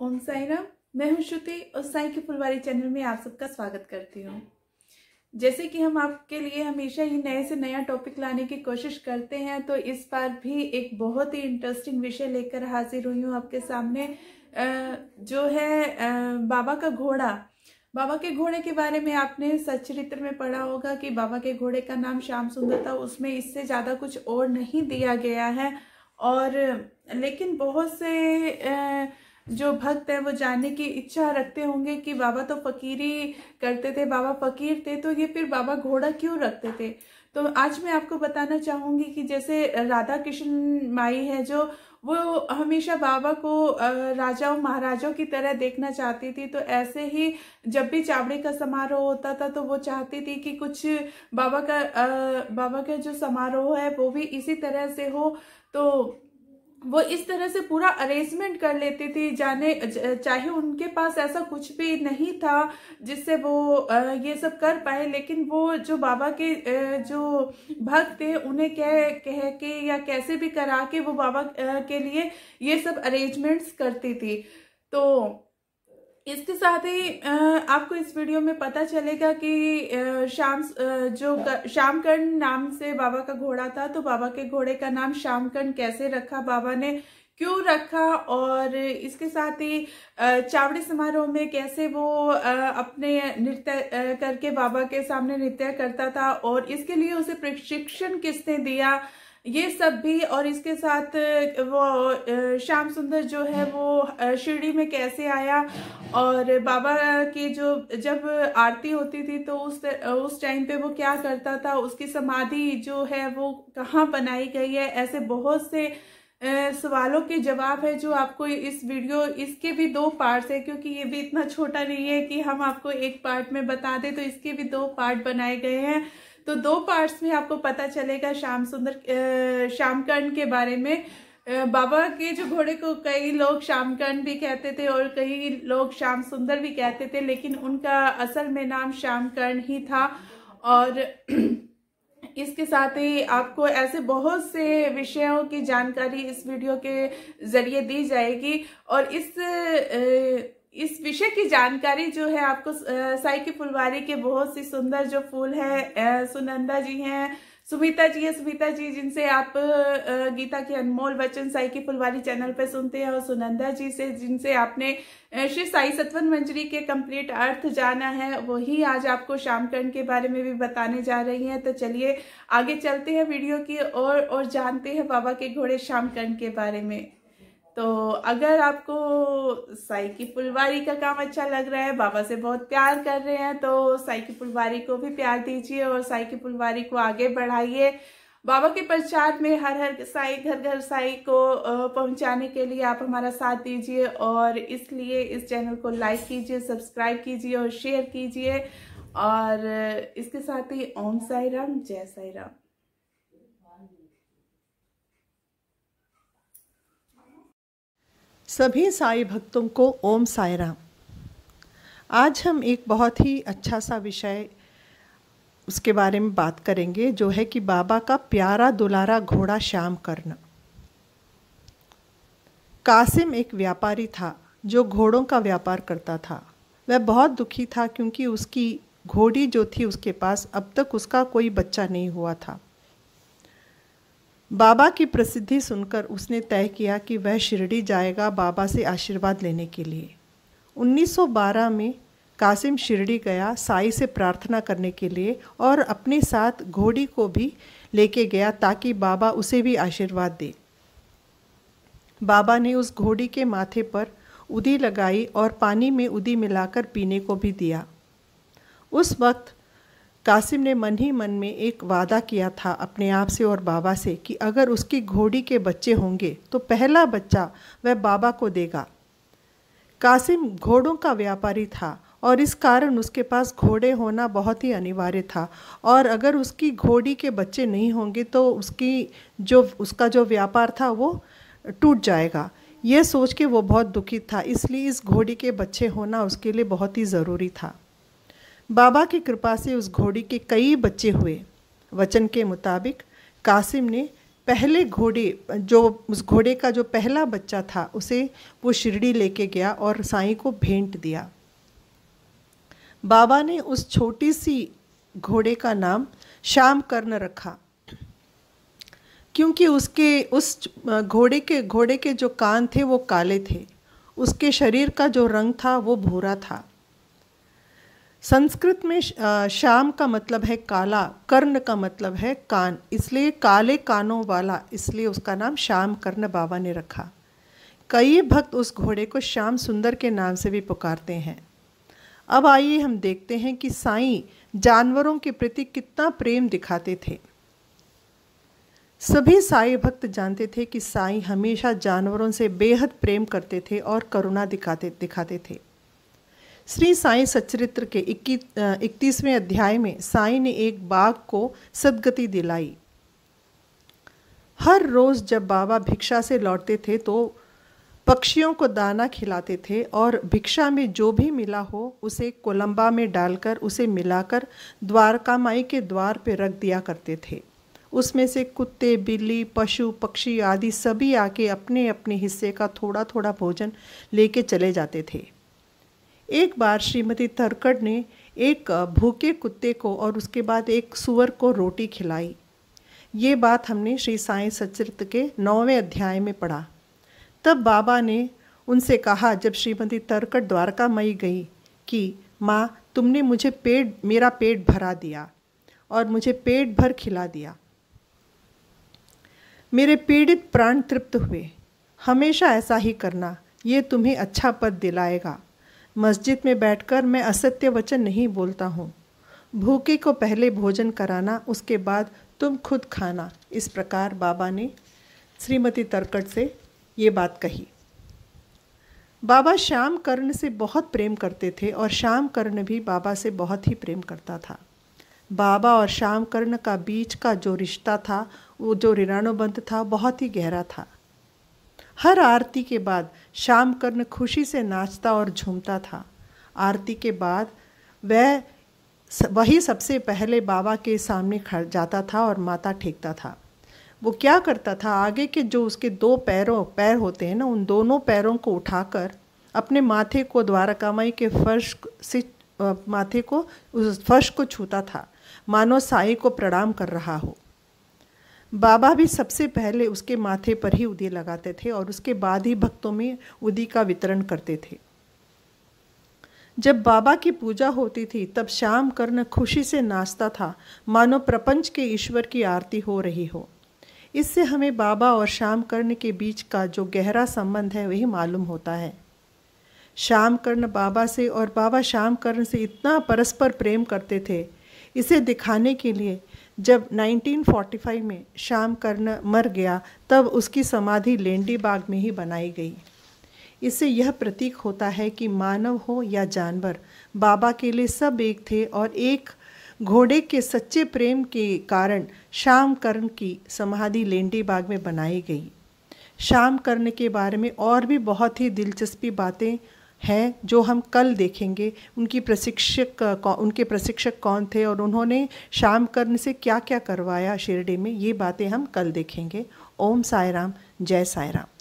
ओम साई राम। मैं हूं श्रुति और साई की फुलवारी चैनल में आप सबका स्वागत करती हूं। जैसे कि हम आपके लिए हमेशा ही नए से नया टॉपिक लाने की कोशिश करते हैं, तो इस बार भी एक बहुत ही इंटरेस्टिंग विषय लेकर हाजिर हुई हूं आपके सामने, जो है बाबा का घोड़ा। बाबा के घोड़े के बारे में आपने सच्चरित्र में पढ़ा होगा कि बाबा के घोड़े का नाम श्याम सुंदर था। उसमें इससे ज्यादा कुछ और नहीं दिया गया है, और लेकिन बहुत से जो भक्त हैं वो जानने की इच्छा रखते होंगे कि बाबा तो फकीरी करते थे, बाबा फकीर थे, तो ये फिर बाबा घोड़ा क्यों रखते थे। तो आज मैं आपको बताना चाहूंगी कि जैसे राधा कृष्ण माई है, जो वो हमेशा बाबा को राजाओं महाराजाओं की तरह देखना चाहती थी, तो ऐसे ही जब भी चावड़ी का समारोह होता था तो वो चाहती थी कि कुछ बाबा का जो समारोह है वो भी इसी तरह से हो। तो वो इस तरह से पूरा अरेंजमेंट कर लेती थी, चाहे उनके पास ऐसा कुछ भी नहीं था जिससे वो ये सब कर पाए, लेकिन वो जो बाबा के जो भक्त थे उन्हें कह के या कैसे भी करा के वो बाबा के लिए ये सब अरेंजमेंट्स करती थी। तो इसके साथ ही आपको इस वीडियो में पता चलेगा कि श्यामकर्ण नाम से बाबा का घोड़ा था, तो बाबा के घोड़े का नाम श्यामकर्ण कैसे रखा, बाबा ने क्यों रखा, और इसके साथ ही चावड़ी समारोह में कैसे वो अपने नृत्य करके बाबा के सामने नृत्य करता था, और इसके लिए उसे प्रशिक्षण किसने दिया, ये सब भी। और इसके साथ वो श्याम सुंदर जो है वो शिरडी में कैसे आया, और बाबा की जो जब आरती होती थी तो उस टाइम पे वो क्या करता था, उसकी समाधि जो है वो कहाँ बनाई गई है। ऐसे बहुत से सवालों के जवाब है जो आपको इस वीडियो, इसके भी 2 पार्ट्स है, क्योंकि ये भी इतना छोटा नहीं है कि हम आपको एक पार्ट में बता दें, तो इसके भी 2 पार्ट बनाए गए हैं। तो 2 पार्ट्स में आपको पता चलेगा श्यामकर्ण के बारे में। बाबा के जो घोड़े को कई लोग श्यामकर्ण भी कहते थे और कई लोग श्याम सुंदर भी कहते थे, लेकिन उनका असल में नाम श्यामकर्ण ही था। और इसके साथ ही आपको ऐसे बहुत से विषयों की जानकारी इस वीडियो के जरिए दी जाएगी, और इस विषय की जानकारी जो है आपको साई की फुलवारी के बहुत सी सुंदर जो फूल है, सुनंदा जी हैं, सुमिता जी जिनसे आप गीता के अनमोल वचन साई की फुलवारी चैनल पे सुनते हैं, और सुनंदा जी से जिनसे आपने श्री साई सतवन मंजरी के कंप्लीट अर्थ जाना है, वही आज आपको श्यामकर्ण के बारे में भी बताने जा रही हैं। तो चलिए आगे चलते हैं वीडियो की और जानते हैं बाबा के घोड़े श्यामकर्ण के बारे में। तो अगर आपको साई की फुलवारी का काम अच्छा लग रहा है, बाबा से बहुत प्यार कर रहे हैं, तो साई की फुलवारी को भी प्यार दीजिए और साई की फुलवारी को आगे बढ़ाइए। बाबा के प्रचार में हर हर साई घर घर साई को पहुंचाने के लिए आप हमारा साथ दीजिए, और इसलिए इस चैनल को लाइक कीजिए, सब्सक्राइब कीजिए और शेयर कीजिए। और इसके साथ ही ओम साई राम, जय साई राम। सभी साई भक्तों को ओम साई राम। आज हम एक बहुत ही अच्छा सा विषय उसके बारे में बात करेंगे, जो है कि बाबा का प्यारा दुलारा घोड़ा श्यामकर्ण। कासिम एक व्यापारी था जो घोड़ों का व्यापार करता था। वह बहुत दुखी था क्योंकि उसकी घोड़ी जो थी उसके पास अब तक उसका कोई बच्चा नहीं हुआ था। बाबा की प्रसिद्धि सुनकर उसने तय किया कि वह शिरडी जाएगा बाबा से आशीर्वाद लेने के लिए। 1912 में कासिम शिरडी गया साई से प्रार्थना करने के लिए, और अपने साथ घोड़ी को भी लेके गया ताकि बाबा उसे भी आशीर्वाद दे। बाबा ने उस घोड़ी के माथे पर उदी लगाई और पानी में उदी मिलाकर पीने को भी दिया। उस वक्त कासिम ने मन ही मन में एक वादा किया था अपने आप से और बाबा से कि अगर उसकी घोड़ी के बच्चे होंगे तो पहला बच्चा वह बाबा को देगा। कासिम घोड़ों का व्यापारी था और इस कारण उसके पास घोड़े होना बहुत ही अनिवार्य था, और अगर उसकी घोड़ी के बच्चे नहीं होंगे तो उसका जो व्यापार था वो टूट जाएगा। यह सोच के वो बहुत दुखी था, इसलिए इस घोड़ी के बच्चे होना उसके लिए बहुत ही ज़रूरी था। बाबा की कृपा से उस घोड़ी के कई बच्चे हुए। वचन के मुताबिक कासिम ने पहले उस घोड़े का जो पहला बच्चा था उसे वो शिरडी लेके गया और साईं को भेंट दिया। बाबा ने उस छोटी सी घोड़े का नाम श्यामकर्ण रखा, क्योंकि उस घोड़े के जो कान थे वो काले थे, उसके शरीर का जो रंग था वो भूरा था। संस्कृत में श्याम का मतलब है काला, कर्ण का मतलब है कान, इसलिए काले कानों वाला, इसलिए उसका नाम श्यामकर्ण बाबा ने रखा। कई भक्त उस घोड़े को श्याम सुंदर के नाम से भी पुकारते हैं। अब आइए हम देखते हैं कि साईं जानवरों के प्रति कितना प्रेम दिखाते थे। सभी साईं भक्त जानते थे कि साईं हमेशा जानवरों से बेहद प्रेम करते थे और करुणा दिखाते थे। श्री साईं सच्चरित्र के 31वें अध्याय में साईं ने एक बाघ को सद्गति दिलाई। हर रोज जब बाबा भिक्षा से लौटते थे तो पक्षियों को दाना खिलाते थे और भिक्षा में जो भी मिला हो उसे कोलंबा में डालकर उसे मिलाकर द्वारका माई के द्वार पे रख दिया करते थे। उसमें से कुत्ते, बिल्ली, पशु, पक्षी आदि सभी आके अपने अपने हिस्से का थोड़ा थोड़ा भोजन लेके चले जाते थे। एक बार श्रीमती तरकड़ ने एक भूखे कुत्ते को और उसके बाद एक सूअर को रोटी खिलाई। ये बात हमने श्री साईं सच्चरित्र के 9वें अध्याय में पढ़ा। तब बाबा ने उनसे कहा, जब श्रीमती तरकड़ द्वारका मई गई, कि माँ, तुमने मेरा पेट भरा दिया और मुझे पेट भर खिला दिया। मेरे पीड़ित प्राण तृप्त हुए। हमेशा ऐसा ही करना, ये तुम्हें अच्छा पद दिलाएगा। मस्जिद में बैठकर मैं असत्य वचन नहीं बोलता हूँ। भूखे को पहले भोजन कराना, उसके बाद तुम खुद खाना। इस प्रकार बाबा ने श्रीमती तरकड़ से ये बात कही। बाबा श्यामकर्ण से बहुत प्रेम करते थे और श्यामकर्ण भी बाबा से बहुत ही प्रेम करता था। बाबा और श्यामकर्ण का बीच का जो रिश्ता था, वो जो ऋणानुबंध था, बहुत ही गहरा था। हर आरती के बाद श्यामकर्ण खुशी से नाचता और झूमता था। आरती के बाद वही सबसे पहले बाबा के सामने खड़ जाता था और माथा टेकता था। वो क्या करता था, आगे के जो उसके 2 पैर होते हैं ना, उन दोनों पैरों को उठाकर अपने माथे को द्वारका माई के उस फर्श को छूता था, मानो साईं को प्रणाम कर रहा हो। बाबा भी सबसे पहले उसके माथे पर ही उदी लगाते थे और उसके बाद ही भक्तों में उदी का वितरण करते थे। जब बाबा की पूजा होती थी तब श्यामकर्ण खुशी से नाचता था, मानो प्रपंच के ईश्वर की आरती हो रही हो। इससे हमें बाबा और श्यामकर्ण के बीच का जो गहरा संबंध है वही मालूम होता है। श्यामकर्ण बाबा से और बाबा श्यामकर्ण से इतना परस्पर प्रेम करते थे, इसे दिखाने के लिए जब 1945 में श्यामकर्ण मर गया तब उसकी समाधि लेंडी बाग में ही बनाई गई। इससे यह प्रतीक होता है कि मानव हो या जानवर, बाबा के लिए सब एक थे और एक घोड़े के सच्चे प्रेम के कारण श्यामकर्ण की समाधि लेंडी बाग में बनाई गई। श्यामकर्ण के बारे में और भी बहुत ही दिलचस्पी बातें हैं जो हम कल देखेंगे। उनके प्रशिक्षक कौन थे और उन्होंने श्यामकर्ण से क्या क्या करवाया शिरडी में, ये बातें हम कल देखेंगे। ओम साई राम, जय साई राम।